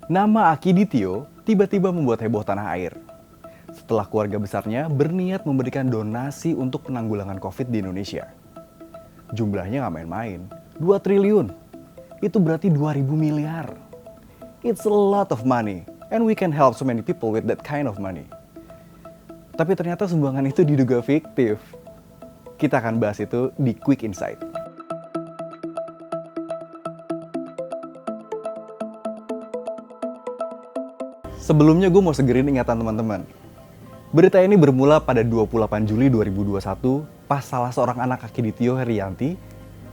Nama Akiditio tiba-tiba membuat heboh tanah air. Setelah keluarga besarnya berniat memberikan donasi untuk penanggulangan COVID di Indonesia. Jumlahnya nggak main-main, 2 triliun. Itu berarti 2.000 miliar. It's a lot of money, and we can help so many people with that kind of money. Tapi ternyata sumbangan itu diduga fiktif. Kita akan bahas itu di Quick Insight. Sebelumnya gue mau segerin ingatan teman-teman. Berita ini bermula pada 28 Juli 2021 pas salah seorang anak Akiditio Herianti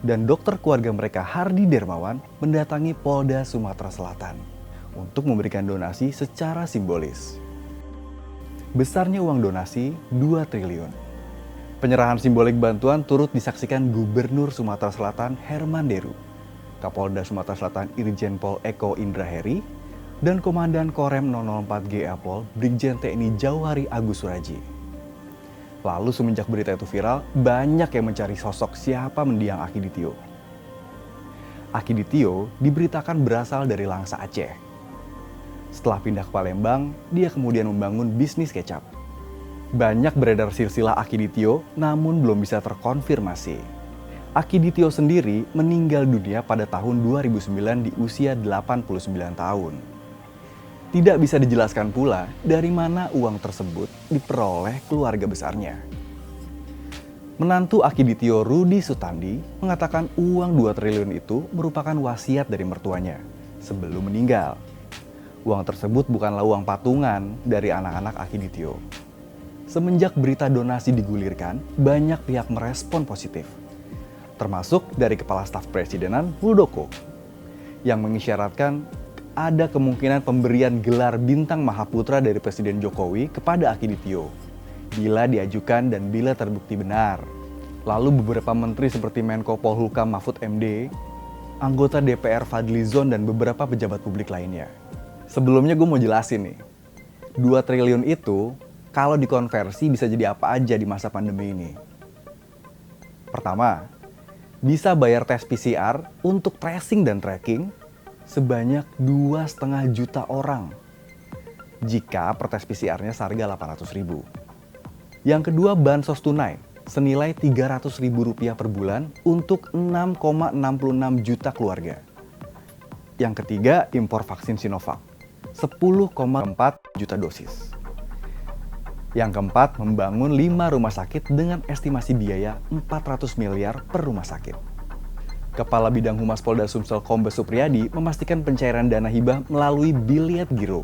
dan dokter keluarga mereka Hardi Dermawan mendatangi Polda Sumatera Selatan untuk memberikan donasi secara simbolis. Besarnya uang donasi 2 triliun. Penyerahan simbolik bantuan turut disaksikan Gubernur Sumatera Selatan Herman Deru, Kapolda Sumatera Selatan Irjen Pol Eko Indra Heri, dan Komandan Korem 004 GA Pol Brigjen TNI Jauhari Agus Suraji. Lalu semenjak berita itu viral, banyak yang mencari sosok siapa mendiang Akiditio. Akiditio diberitakan berasal dari Langsa Aceh. Setelah pindah ke Palembang, dia kemudian membangun bisnis kecap. Banyak beredar silsilah Akiditio, namun belum bisa terkonfirmasi. Akiditio sendiri meninggal dunia pada tahun 2009 di usia 89 tahun. Tidak bisa dijelaskan pula dari mana uang tersebut diperoleh keluarga besarnya. Menantu Akiditio Rudi Sutandi mengatakan uang 2 triliun itu merupakan wasiat dari mertuanya sebelum meninggal. Uang tersebut bukanlah uang patungan dari anak-anak Akiditio. Semenjak berita donasi digulirkan, banyak pihak merespon positif. Termasuk dari Kepala Staf Presidenan Muldoko yang mengisyaratkan ada kemungkinan pemberian gelar bintang Mahaputra dari Presiden Jokowi kepada Akiditio bila diajukan dan bila terbukti benar. Lalu beberapa menteri seperti Menko Polhukam Mahfud MD, anggota DPR Fadlizon dan beberapa pejabat publik lainnya. Sebelumnya gue mau jelasin nih, 2 triliun itu kalau dikonversi bisa jadi apa aja di masa pandemi ini. Pertama, bisa bayar tes PCR untuk tracing dan tracking sebanyak 2,5 juta orang jika per tes PCR-nya seharga 800.000. Yang kedua, bansos tunai senilai Rp300.000 per bulan untuk 6,66 juta keluarga. Yang ketiga, impor vaksin Sinovac 10,4 juta dosis. Yang keempat, membangun 5 rumah sakit dengan estimasi biaya 400 miliar per rumah sakit. Kepala Bidang Humas Polda Sumsel Kombes Supriyadi memastikan pencairan dana hibah melalui bilet giro.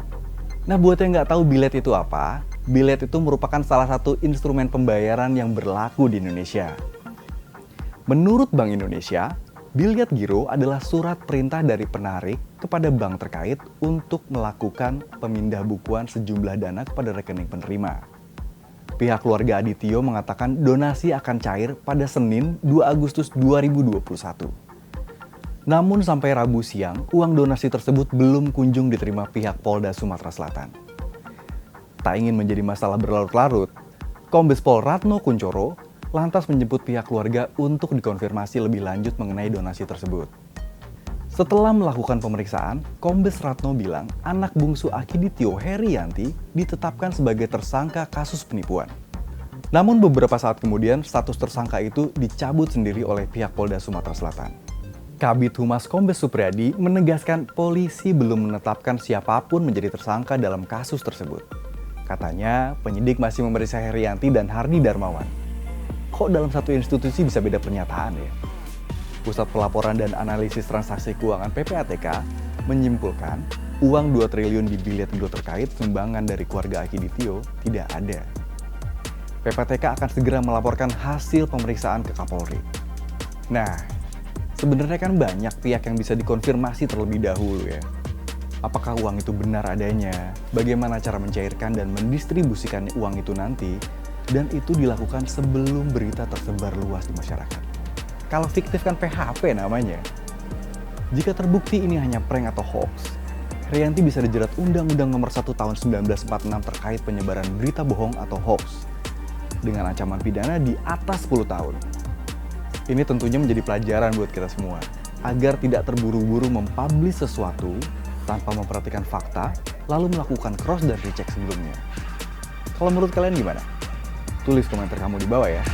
Nah, buat yang nggak tahu bilet itu apa, bilet itu merupakan salah satu instrumen pembayaran yang berlaku di Indonesia. Menurut Bank Indonesia, bilet giro adalah surat perintah dari penarik kepada bank terkait untuk melakukan pemindah bukuan sejumlah dana kepada rekening penerima. Pihak keluarga Adityo mengatakan donasi akan cair pada Senin 2 Agustus 2021. Namun sampai Rabu siang, uang donasi tersebut belum kunjung diterima pihak Polda Sumatera Selatan. Tak ingin menjadi masalah berlarut-larut, Kombes Pol Ratno Kuncoro lantas menjemput pihak keluarga untuk dikonfirmasi lebih lanjut mengenai donasi tersebut. Setelah melakukan pemeriksaan, Kombes Ratno bilang anak bungsu Akiditio Herianti ditetapkan sebagai tersangka kasus penipuan. Namun beberapa saat kemudian status tersangka itu dicabut sendiri oleh pihak Polda Sumatera Selatan. Kabid Humas Kombes Supriyadi menegaskan polisi belum menetapkan siapapun menjadi tersangka dalam kasus tersebut. Katanya penyidik masih memeriksa Herianti dan Hardi Darmawan. Kok dalam satu institusi bisa beda pernyataan ya? Pusat Pelaporan dan Analisis Transaksi Keuangan PPATK menyimpulkan uang 2 triliun di bilet giro terkait sumbangan dari keluarga Akiditio tidak ada. PPATK akan segera melaporkan hasil pemeriksaan ke Kapolri. Nah, sebenarnya kan banyak pihak yang bisa dikonfirmasi terlebih dahulu ya. Apakah uang itu benar adanya? Bagaimana cara mencairkan dan mendistribusikan uang itu nanti? Dan itu dilakukan sebelum berita tersebar luas di masyarakat. Kalau fiktif kan PHP namanya. Jika terbukti ini hanya prank atau hoax, Herianti bisa dijerat Undang-Undang Nomor 1 Tahun 1946 terkait penyebaran berita bohong atau hoax dengan ancaman pidana di atas 10 tahun. Ini tentunya menjadi pelajaran buat kita semua, agar tidak terburu-buru mempublish sesuatu tanpa memperhatikan fakta, lalu melakukan cross dan recheck sebelumnya. Kalau menurut kalian gimana? Tulis komentar kamu di bawah ya.